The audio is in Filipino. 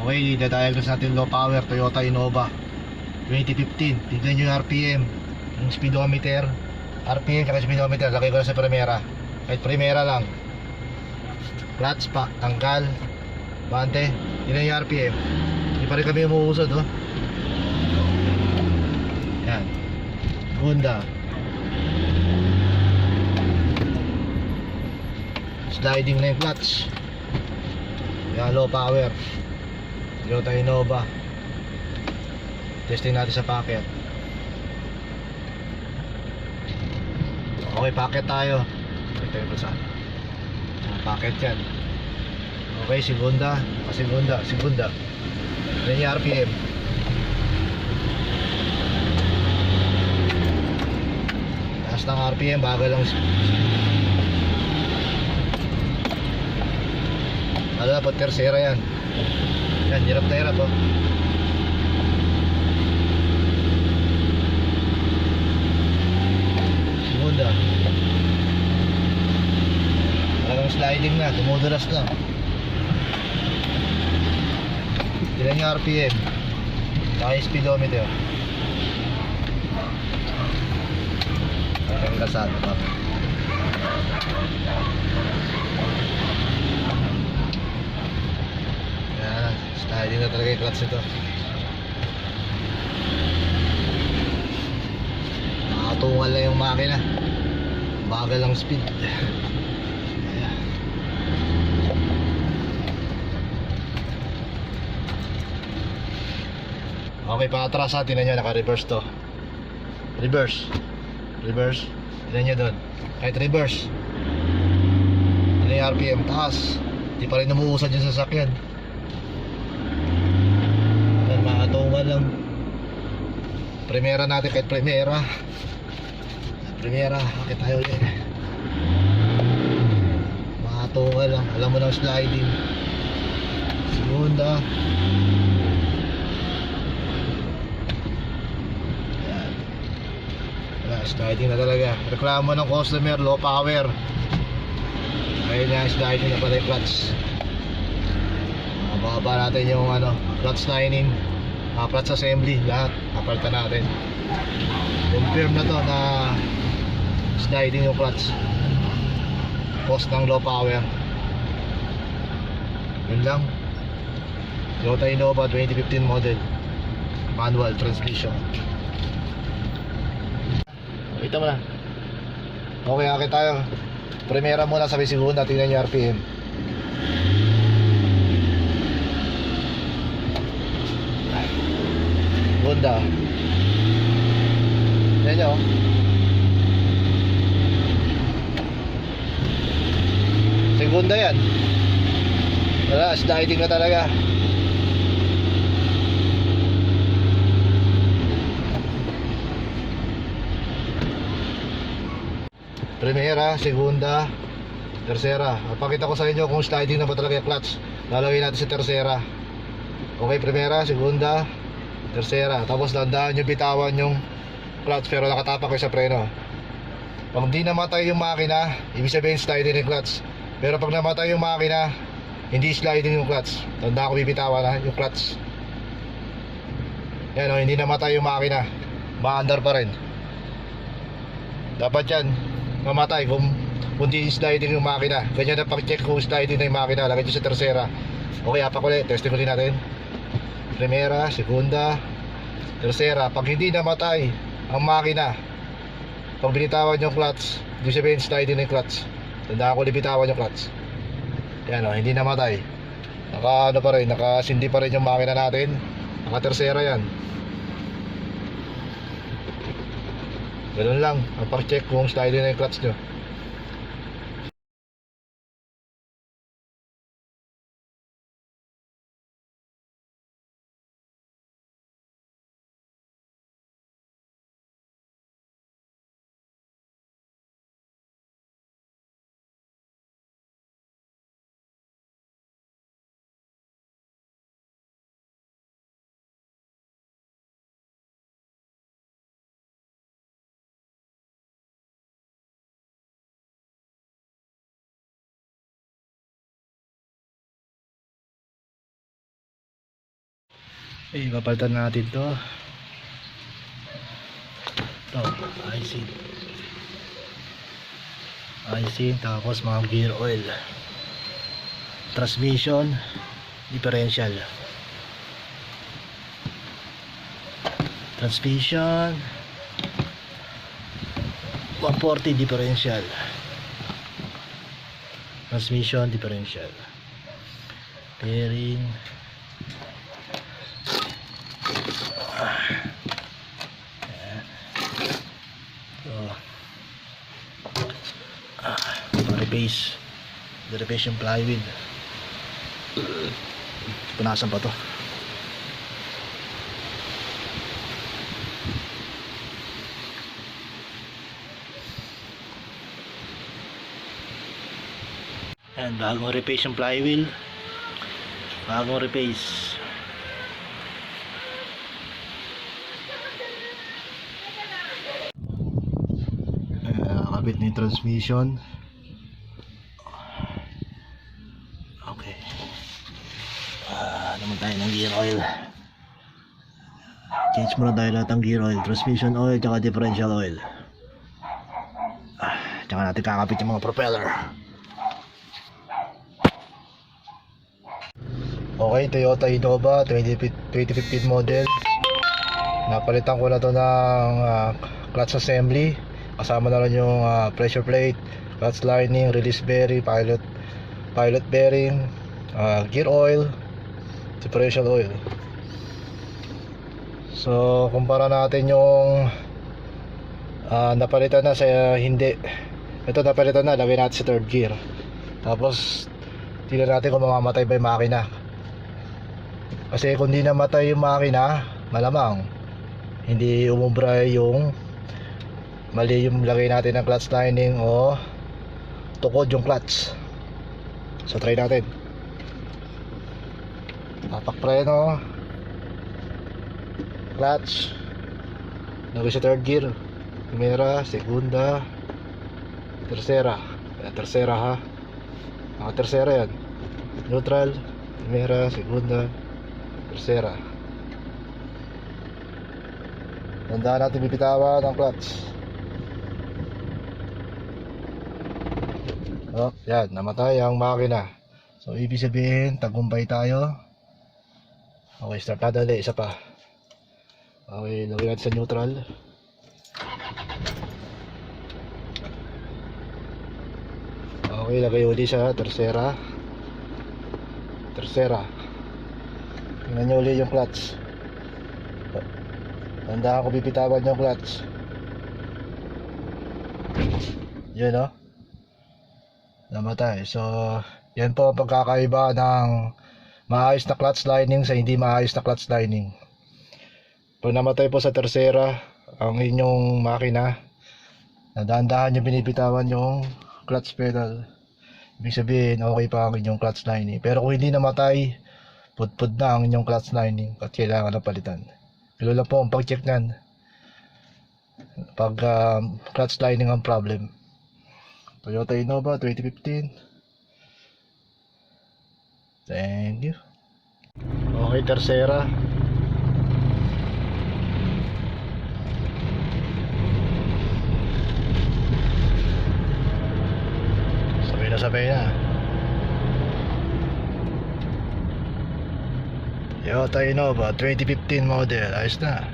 Okay, dadiagnose natin low power Toyota Innova 2015. Tignan nyo yung RPM, yung speedometer, RPM at speedometer. Lagay ko na sa primera, kahit primera lang. Clutch pa, tanggal, bante. Tignan yung RPM, hindi pa rin kami umuusod, oh. Yan, Honda. Sliding na yung clutch. Yan, low power Toyota Innova. Testing natin sa packet. Okay, packet tayo. Ito yung saan packet yan. Okay, segunda. Segunda. Yan yung RPM. Taas ng RPM, bagal lang. Ano na po, tercera yan. Yan, hirap na hirap, oh. Segunda. Talagang sliding na, tumudulas na. Tignan yung RPM saka yung speedometer. Ang kasado pa. Yan, sliding na talaga yung clutch nito. Nakatungal na yung makina, bagal ang speed. Okay, pa-atras ha, tinan nyo, naka-reverse to. Reverse. Tinan nyo doon, kahit reverse. Tinan yung RPM, taas. Di pa rin numuusad yung sasakyan. Yan, makatungan lang. Primera natin, kahit primera, bakit tayo ulit? Makatungan lang, alam mo ng sliding. Segunda. Sliding na talaga. Reklamo ng customer, low power. Ayun na, sliding na pala yung clutch. Mababa natin yung clutch lining, clutch assembly, lahat kapalitan natin. Confirm na to na sliding yung clutch, cause ng low power. Yun lang. Toyota Innova 2015 model, manual transmission. Ito mo na. Okay, akit tayo. Primera muna, sabi segunda. Tingnan nyo RPM. Segunda. Tingnan nyo. Segunda yan. Wala, sliding na talaga. Primera, segunda, tercera. Papakita ko sa inyo kung sliding na ba talaga yung clutch. Lalagay natin sa tercera. Okay, primera, segunda, tercera. Tapos dandaan nyo bitawan yung clutch pero nakatapak kayo sa preno. Pag hindi namatay yung makina, ibig sabihin sliding yung clutch. Pero pag namatay yung makina, hindi sliding yung clutch. Tandaan ko, bibitawan na yung clutch. Yan o, hindi namatay yung makina, maandar pa rin. Dapat yan mamatay kung hindi sliding yung makina. Ganyan na pag-check kung sliding na yung makina. Lagay nyo sa tercera. Okay, apak ulit, testing ulit natin. Primera, segunda, tercera. Pag hindi namatay ang makina, pag binitawan yung clutch, ibig sabihin sliding na yung clutch. Tandaan ko, bibitawan yung clutch. Yan o, hindi namatay. Naka pa rin, nakasindi pa rin yung makina natin. Naka tercera yan. Ganun lang, pag-check kung sliding na yung clutch nyo. Okay, papalitan natin to. Ito, icing, tapos mga gear oil, transmission, differential, transmission 140, differential, transmission, differential, bearing, repace yung flywheel. Punasan pa to. Ayan, bagong repace yung flywheel, bagong repace. Nakakabit na yung transmission. Okay. Naman tayo ng gear oil. Change muna tayo lahat ng gear oil, transmission oil, tsaka differential oil. Tsaka natin kakapit yung mga propeller. Okay, Toyota Innova 2015 model. Napalitan ko na to ng clutch assembly. Kasama na rin yung pressure plate, clutch lining, release bearing, pilot bearing, gear oil, differential oil. So kumpara natin yung napalitan na sa hindi. Ito napalitan na, lagay natin sa third gear. Tapos tingnan natin kung mamamatay ba yung makina. Kasi kung di namatay yung makina, malamang hindi umubra yung mali yung lagay natin ng clutch lining o tukod yung clutch. So try natin. Tapak preno, clutch, lagay sa third gear, primera, segunda, tercera. Tercera ha, tercera yan. Neutral, primera, segunda, tercera. Tandaan natin bibitawan ng clutch. Oh, yan, namatay ang makina. So ibig sabihin tagumpay tayo. Okay, start natin ulit, isa pa. Okay, lagay natin sa neutral. Okay, lagay ulit sa tercera. Tingnan nyo ulit yung clutch. Tandaan ko bibitawan yung clutch. Yan o, namatay. So yan po ang pagkakaiba ng maayos na clutch lining sa hindi maayos na clutch lining. Pag namatay po sa tercera ang inyong makina, dahan-dahan yung binibitawan yung clutch pedal, ibig sabihin okay pa ang inyong clutch lining. Pero kung hindi namatay, pudpud na ang inyong clutch lining at kailangan na palitan. Ilo lang po ang pag-check nyan pag clutch lining ang problem. Toyota Innova 2015. Thank you. Okay, tercera. Sabay na. Toyota Innova 2015 model. Ayos na.